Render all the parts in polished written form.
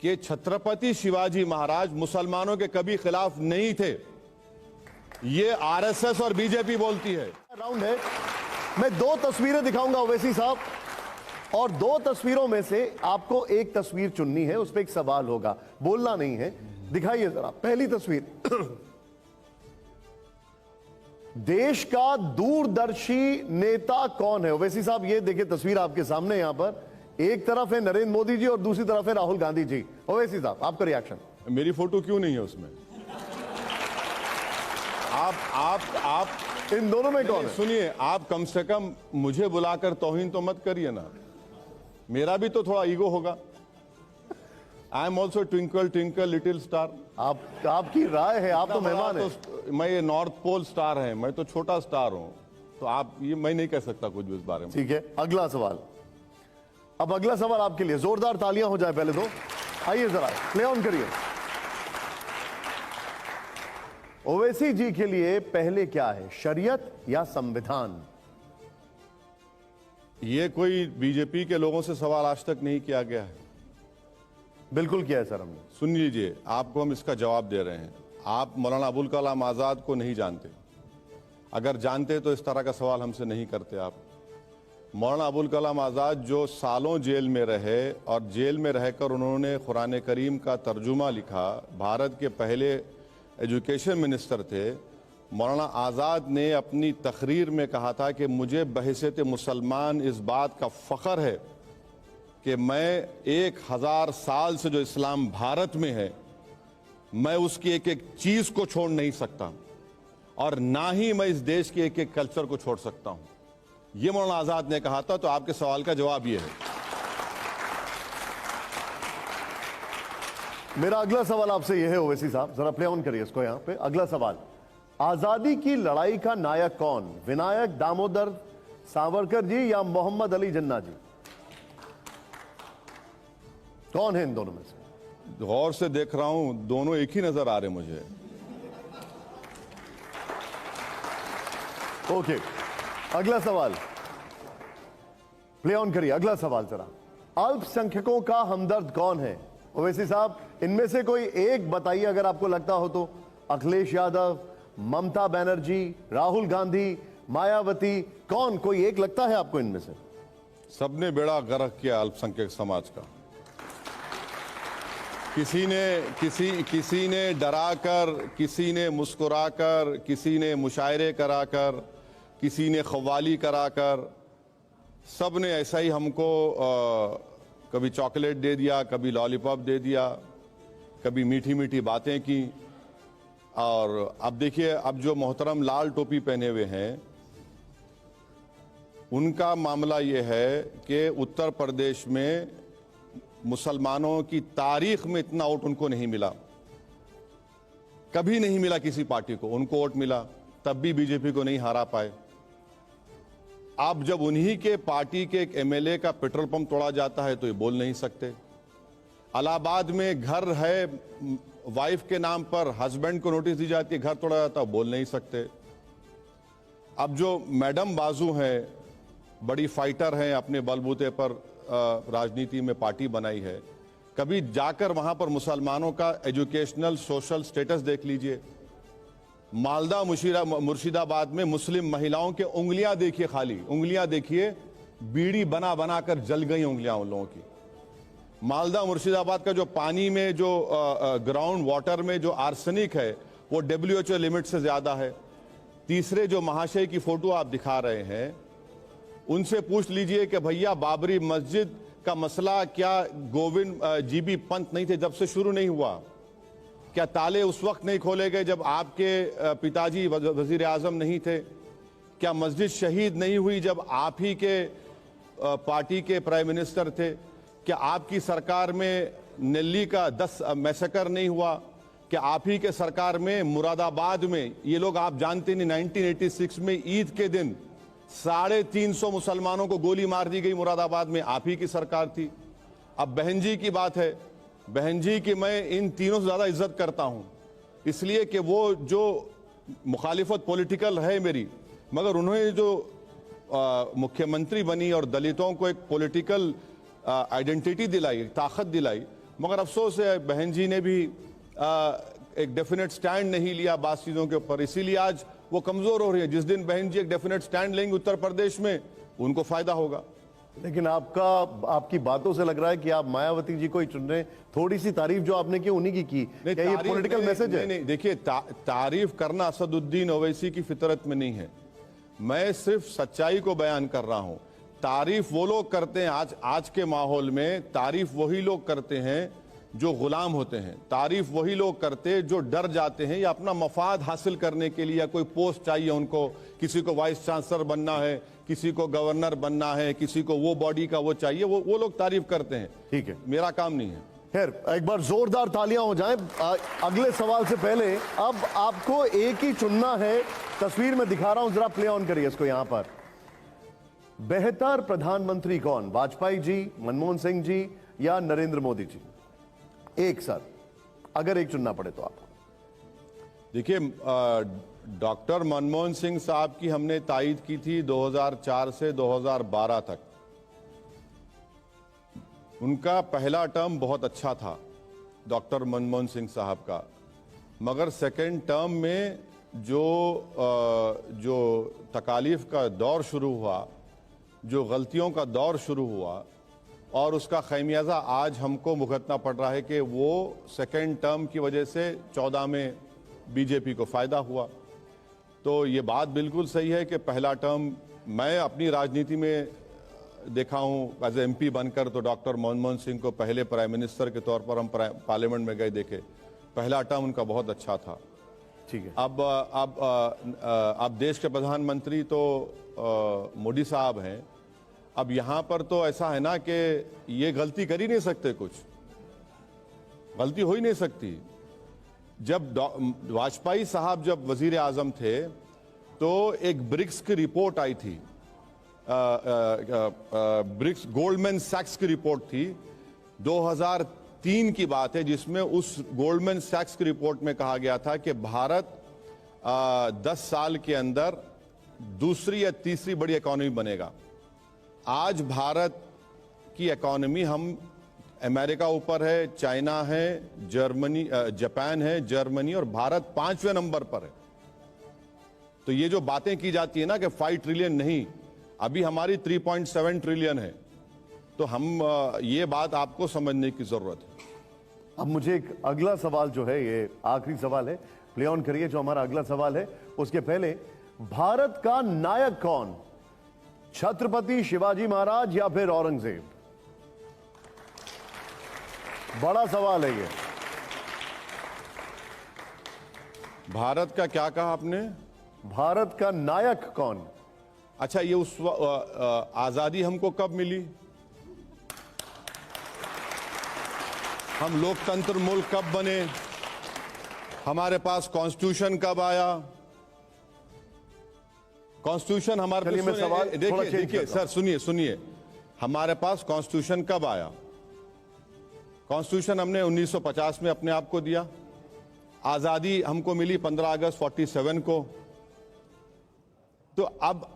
कि छत्रपति शिवाजी महाराज मुसलमानों के कभी खिलाफ नहीं थे। ये आरएसएस और बीजेपी बोलती है। राउंड है, मैं दो तस्वीरें दिखाऊंगा ओवैसी साहब, और दो तस्वीरों में से आपको एक तस्वीर चुननी है, उस पर एक सवाल होगा, बोलना नहीं है। दिखाइए जरा पहली तस्वीर। देश का दूरदर्शी नेता कौन है? ओवैसी साहब ये देखिए तस्वीर आपके सामने, यहां पर एक तरफ है नरेंद्र मोदी जी और दूसरी तरफ है राहुल गांधी जी। ओवैसी साहब आपका रिएक्शन। मेरी फोटो क्यों नहीं है उसमें? आप इन दोनों में कौन है? सुनिए, आप कम से कम मुझे बुलाकर तौहीन तो मत करिए ना, मेरा भी तो थोड़ा ईगो होगा। I am also twinkle twinkle little star. आपकी राय है, आप तो मेहमान हैं। तो मैं ये नॉर्थ पोल स्टार है, मैं तो छोटा स्टार हूं, तो आप ये मैं नहीं कह सकता कुछ भी इस बारे में। ठीक है, अगला सवाल। अब अगला सवाल आपके लिए, जोरदार तालियां हो जाए पहले तो। आइए जरा प्ले ऑन करिए। ओवैसी जी के लिए पहले क्या है, शरीयत या संविधान? ये कोई बीजेपी के लोगों से सवाल आज तक नहीं किया गया है। बिल्कुल किया है सर हमने। सुन लीजिए, आपको हम इसका जवाब दे रहे हैं। आप मौलाना अबुल कलाम आजाद को नहीं जानते, अगर जानते तो इस तरह का सवाल हमसे नहीं करते आप। मौलाना अबुल कलाम आजाद जो सालों जेल में रहे और जेल में रहकर उन्होंने कुरान करीम का तर्जुमा लिखा, भारत के पहले एजुकेशन मिनिस्टर थे। मौलाना आज़ाद ने अपनी तकरीर में कहा था कि मुझे बहैसियत मुसलमान इस बात का फ़ख्र है कि मैं 1000 साल से जो इस्लाम भारत में है, मैं उसकी एक एक चीज़ को छोड़ नहीं सकता, और ना ही मैं इस देश के एक एक कल्चर को छोड़ सकता हूं। यह मौलाना आज़ाद ने कहा था। तो आपके सवाल का जवाब यह है। मेरा अगला सवाल आपसे यह है ओवैसी साहब, जरा प्ले ऑन करिए इसको यहां पे। अगला सवाल, आजादी की लड़ाई का नायक कौन? विनायक दामोदर सावरकर जी या मोहम्मद अली जिन्ना जी? कौन है इन दोनों में से? गौर से देख रहा हूं, दोनों एक ही नजर आ रहे मुझे। ओके, अगला सवाल प्ले ऑन करिए। अगला सवाल जरा, अल्पसंख्यकों का हमदर्द कौन है? ओवैसी साहब इनमें से कोई एक बताइए अगर आपको लगता हो तो। अखिलेश यादव, ममता बनर्जी, राहुल गांधी, मायावती, कौन कोई एक लगता है आपको इनमें से? सबने बेड़ा गर्क किया अल्पसंख्यक समाज का। किसी ने डराकर, किसी ने मुस्कुराकर, किसी ने मुशायरे कराकर, किसी ने खवाली कराकर, सब ने ऐसा ही हमको कभी चॉकलेट दे दिया, कभी लॉलीपॉप दे दिया, कभी मीठी मीठी बातें की। और अब देखिए, अब जो मोहतरम लाल टोपी पहने हुए हैं, उनका मामला ये है कि उत्तर प्रदेश में मुसलमानों की तारीख में इतना वोट उनको नहीं मिला, कभी नहीं मिला किसी पार्टी को। उनको वोट मिला तब भी बीजेपी को नहीं हरा पाए। अब जब उन्हीं के पार्टी के एक एमएलए का पेट्रोल पंप तोड़ा जाता है तो ये बोल नहीं सकते। इलाहाबाद में घर है, वाइफ के नाम पर हस्बैंड को नोटिस दी जाती है, घर तोड़ा जाता है, बोल नहीं सकते। अब जो मैडम बाजू हैं, बड़ी फाइटर हैं, अपने बलबूते पर राजनीति में पार्टी बनाई है, कभी जाकर वहां पर मुसलमानों का एजुकेशनल सोशल स्टेटस देख लीजिए। मालदा मुर्शिदाबाद में मुस्लिम महिलाओं के उंगलियां देखिए, खाली उंगलियां देखिए, बीड़ी बना बना कर जल गई उंगलियां उन लोगों की। मालदा मुर्शिदाबाद का जो पानी में जो ग्राउंड वाटर में जो आर्सेनिक है वो WHO लिमिट से ज्यादा है। तीसरे जो महाशय की फोटो आप दिखा रहे हैं, उनसे पूछ लीजिए कि भैया बाबरी मस्जिद का मसला क्या गोविंद GB पंत नहीं थे जब से शुरू नहीं हुआ? क्या ताले उस वक्त नहीं खोले गए जब आपके पिताजी वजीर आजम नहीं थे? क्या मस्जिद शहीद नहीं हुई जब आप ही के पार्टी के प्राइम मिनिस्टर थे? क्या आपकी सरकार में नेल्ली का 10 मैसेकर नहीं हुआ? क्या आप ही के सरकार में मुरादाबाद में, ये लोग आप जानते नहीं, 1986 में ईद के दिन 350 मुसलमानों को गोली मार दी गई मुरादाबाद में, आप ही की सरकार थी। अब बहन जी की बात है, बहन जी की मैं इन तीनों से ज्यादा इज्जत करता हूं, इसलिए कि वो जो मुखालिफत पॉलिटिकल है मेरी, मगर उन्होंने जो मुख्यमंत्री बनी और दलितों को एक पॉलिटिकल आइडेंटिटी दिलाई, ताकत दिलाई, मगर अफसोस है बहन जी ने भी एक डेफिनेट स्टैंड नहीं लिया बात चीज़ों के ऊपर, इसीलिए आज वो कमज़ोर हो रही है। जिस दिन बहन जी एक डेफिनेट स्टैंड लेंगे उत्तर प्रदेश में, उनको फायदा होगा। लेकिन आपकी बातों से लग रहा है कि आप मायावती जी को ही चुन रहे हैं। थोड़ी सी तारीफ जो आपने की उन्हीं की क्या ये पॉलिटिकल मैसेज है? नहीं, देखिए तारीफ करना असदुद्दीन ओवैसी की फितरत में नहीं है। मैं सिर्फ सच्चाई को बयान कर रहा हूं। तारीफ वो लोग करते हैं, आज के माहौल में तारीफ वही लोग करते हैं जो गुलाम होते हैं। तारीफ वही लोग करते हैं जो डर जाते हैं या अपना मफाद हासिल करने के लिए, या कोई पोस्ट चाहिए उनको, किसी को वाइस चांसलर बनना है, किसी को गवर्नर बनना है, किसी को वो बॉडी का वो चाहिए, वो लोग तारीफ करते हैं। ठीक है, मेरा काम नहीं है। खैर, एक बार जोरदार तालियां हो जाएं। अगले सवाल से पहले अब आपको एक ही चुनना है। तस्वीर में दिखा रहा हूं, जरा प्ले ऑन करिए इसको। यहां पर बेहतर प्रधानमंत्री कौन, वाजपेयी जी, मनमोहन सिंह जी या नरेंद्र मोदी जी? एक सर, अगर एक चुनना पड़े तो आपको। देखिए, डॉक्टर मनमोहन सिंह साहब की हमने तायीद की थी 2004 से 2012 तक। उनका पहला टर्म बहुत अच्छा था डॉक्टर मनमोहन सिंह साहब का, मगर सेकेंड टर्म में जो तकालीफ का दौर शुरू हुआ, जो गलतियों का दौर शुरू हुआ, और उसका खैमियाजा आज हमको भुगतना पड़ रहा है कि वो सेकेंड टर्म की वजह से 14 में बीजेपी को फ़ायदा हुआ। तो ये बात बिल्कुल सही है कि पहला टर्म, मैं अपनी राजनीति में देखा हूँ एज एमपी बनकर, तो डॉक्टर मनमोहन सिंह को पहले प्राइम मिनिस्टर के तौर पर हम पार्लियामेंट में गए, देखे पहला टर्म उनका बहुत अच्छा था। ठीक है, अब देश के प्रधानमंत्री तो मोदी साहब हैं। अब यहाँ पर तो ऐसा है ना कि ये गलती कर ही नहीं सकते, कुछ गलती हो ही नहीं सकती। जब वाजपेयी साहब जब वजीर आजम थे तो एक ब्रिक्स की रिपोर्ट आई थी, ब्रिक्स गोल्डमैन सैक्स की रिपोर्ट थी, 2003 की बात है, जिसमें उस गोल्डमैन सैक्स की रिपोर्ट में कहा गया था कि भारत 10 साल के अंदर दूसरी या तीसरी बड़ी इकोनॉमी बनेगा। आज भारत की इकोनॉमी, हम अमेरिका ऊपर है, चाइना है, जर्मनी, जापान है, जर्मनी, और भारत 5वें नंबर पर है। तो ये जो बातें की जाती है ना कि 5 ट्रिलियन नहीं, अभी हमारी 3.7 ट्रिलियन है। तो हम ये बात आपको समझने की जरूरत है। अब मुझे एक अगला सवाल जो है, ये आखिरी सवाल है, प्ले ऑन करिए जो हमारा अगला सवाल है। उसके पहले, भारत का नायक कौन, छत्रपति शिवाजी महाराज या फिर औरंगजेब? बड़ा सवाल है ये। भारत का क्या कहा आपने? भारत का नायक कौन? अच्छा, ये उस आजादी हमको कब मिली? हम लोकतंत्र मुल्क कब बने? हमारे पास कॉन्स्टिट्यूशन कब आया? कॉन्स्टिट्यूशन हमारे पास, देखिए सर, सुनिए, हमारे पास कॉन्स्टिट्यूशन कब आया? कॉन्स्टिट्यूशन हमने 1950 में अपने आप को दिया। आजादी हमको मिली 15 अगस्त 47 को। तो अब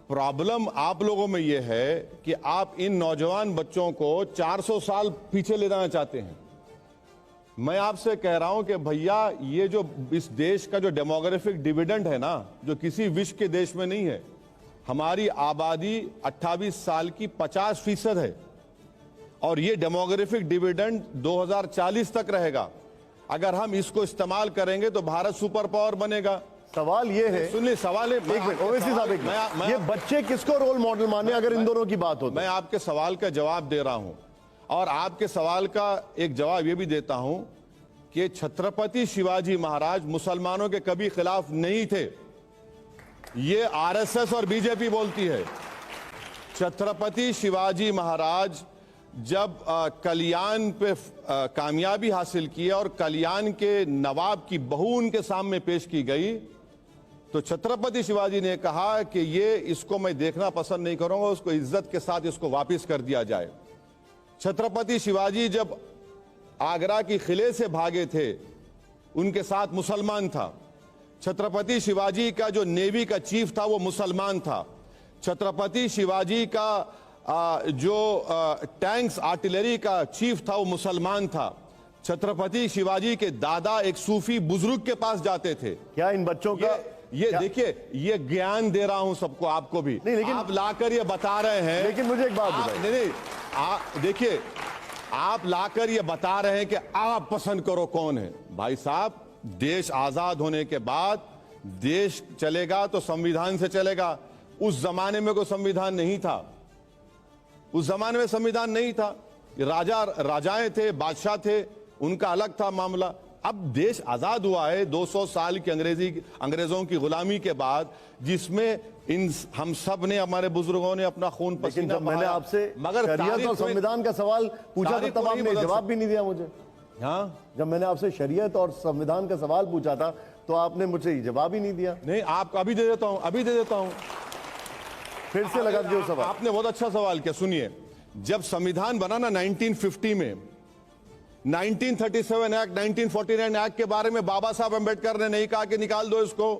प्रॉब्लम आप लोगों में यह है कि आप इन नौजवान बच्चों को 400 साल पीछे ले जाना चाहते हैं। मैं आपसे कह रहा हूं कि भैया, ये जो इस देश का जो डेमोग्राफिक डिविडेंड है ना, जो किसी विश्व के देश में नहीं है, हमारी आबादी 28 साल की 50% है, और ये डेमोग्राफिक डिविडेंड 2040 तक रहेगा। अगर हम इसको इस्तेमाल करेंगे तो भारत सुपर पावर बनेगा। सवाल ये है, सुनिए, सवाल है, एक मिनट ओवैसी साहब, एक मिनट, ये बच्चे किसको रोल मॉडल माने अगर इन दोनों की बात हो? मैं आपके सवाल का जवाब दे रहा हूं, और आपके सवाल का एक जवाब यह भी देता हूं कि छत्रपति शिवाजी महाराज मुसलमानों के कभी खिलाफ नहीं थे। ये आरएसएस और बीजेपी बोलती है। छत्रपति शिवाजी महाराज जब कल्याण पे कामयाबी हासिल की और कल्याण के नवाब की बहू उनके सामने पेश की गई, तो छत्रपति शिवाजी ने कहा कि ये इसको मैं देखना पसंद नहीं करूंगा, उसको इज्जत के साथ इसको वापस कर दिया जाए। छत्रपति शिवाजी जब आगरा की किले से भागे थे, उनके साथ मुसलमान था। छत्रपति शिवाजी का जो नेवी का चीफ था वो मुसलमान था। छत्रपति शिवाजी का जो टैंक्स आर्टिलरी का चीफ था वो मुसलमान था। छत्रपति शिवाजी के दादा एक सूफी बुजुर्ग के पास जाते थे। क्या इन बच्चों का ये देखिए, ये ज्ञान दे रहा हूं सबको, आपको भी। नहीं, लेकिन आप लाकर ये बता रहे हैं। लेकिन मुझे एक बात बताइए। नहीं, देखिए, आप लाकर ये बता रहे हैं कि आप पसंद करो कौन है। भाई साहब, देश आजाद होने के बाद देश चलेगा तो संविधान से चलेगा। उस जमाने में कोई संविधान नहीं था। उस जमाने में संविधान नहीं था। राजाएं थे, बादशाह थे, उनका अलग था मामला। अब देश आजाद हुआ है 200 साल की अंग्रेजों की गुलामी के बाद, जिसमें हम सब ने, हमारे बुजुर्गों ने अपना खून पसीना जब मैंने आपसे शरीयत और संविधान का सवाल पूछा था तब आपने जवाब भी नहीं दिया मुझे। हाँ, जब मैंने आपसे शरीयत और संविधान का सवाल पूछा था तो आपने मुझे जवाब ही नहीं दिया। नहीं, आप अभी दे देता हूं, अभी दे देता हूं। फिर से लगा दिया सवाल। आपने बहुत अच्छा सवाल किया। सुनिए, जब संविधान बना ना 1950 में, 1937 एक्ट, 1949 एक्ट के बारे में बाबा साहब अंबेडकर ने नहीं कहा कि निकाल दो इसको।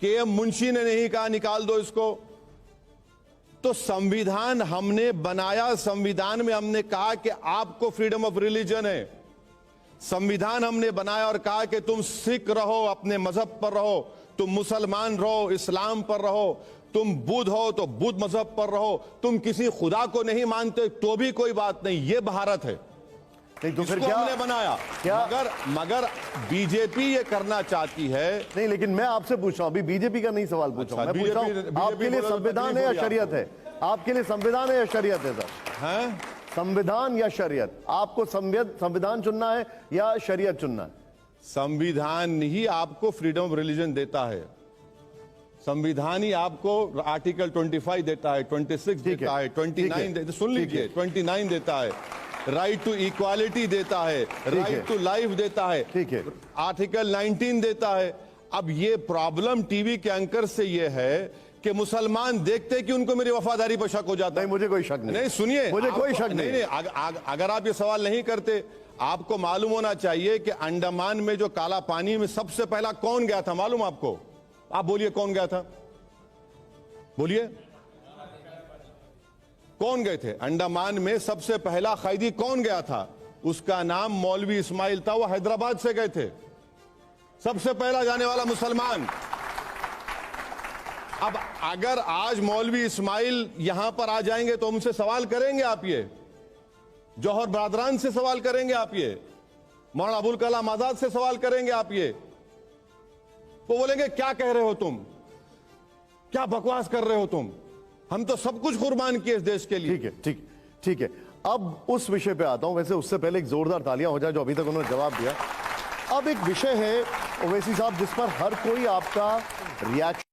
के.एम. मुंशी ने नहीं कहा निकाल दो इसको। तो संविधान हमने बनाया, संविधान में हमने कहा कि आपको फ्रीडम ऑफ रिलीजन है। संविधान हमने बनाया और कहा कि तुम सिख रहो, अपने मजहब पर रहो, तुम मुसलमान रहो, इस्लाम पर रहो, तुम बुद्ध हो तो बुद्ध मजहब पर रहो, तुम किसी खुदा को नहीं मानते तो भी कोई बात नहीं। ये भारत है। नहीं तो फिर इसको क्या हमने बनाया। क्या मगर बीजेपी ये करना चाहती है। नहीं, लेकिन मैं आपसे पूछ रहा हूं, अभी बीजेपी का नहीं सवाल पूछ रहा हूं। मैं पूछ रहा हूं आपके लिए संविधान है या शरीयत है? आपके लिए संविधान है या शरीयत है सर? हैं? संविधान या शरीयत? आपको संविधान चुनना है या शरीयत चुनना है? संविधान ही आपको फ्रीडम ऑफ रिलीजन देता है। संविधान ही आपको आर्टिकल 25 देता है, 26 देता है, 29 देता है। सुन लीजिए, 29 देता है, राइट टू इक्वालिटी देता है, राइट टू लाइफ देता है, ठीक है, आर्टिकल 19 देता है। अब ये प्रॉब्लम टीवी के एंकर से ये है कि मुसलमान देखते कि उनको मेरी वफादारी पर शक हो जाता है। नहीं, मुझे कोई शक नहीं। नहीं, सुनिए, मुझे कोई शक नहीं। नहीं, अगर आप ये सवाल नहीं करते, आपको मालूम होना चाहिए कि अंडमान में जो काला पानी में सबसे पहला कौन गया था, मालूम आपको? आप बोलिए कौन गया था, बोलिए कौन गए थे? अंडमान में सबसे पहला कैदी कौन गया था? उसका नाम मौलवी इस्माइल था। वो हैदराबाद से गए थे, सबसे पहला जाने वाला मुसलमान। अब अगर आज मौलवी इस्माइल यहां पर आ जाएंगे तो उनसे सवाल करेंगे आप, ये जौहर बरादरान से सवाल करेंगे आप, ये मौलाना अबुल कलाम आजाद से सवाल करेंगे आप, ये वो बोलेंगे क्या कह रहे हो तुम, क्या बकवास कर रहे हो तुम, हम तो सब कुछ कुर्बान किए इस देश के लिए। ठीक है, ठीक है। अब उस विषय पे आता हूं। वैसे उससे पहले एक जोरदार तालियां हो जाए जो अभी तक उन्होंने जवाब दिया। अब एक विषय है ओवैसी साहब जिस पर हर कोई आपका रिएक्शन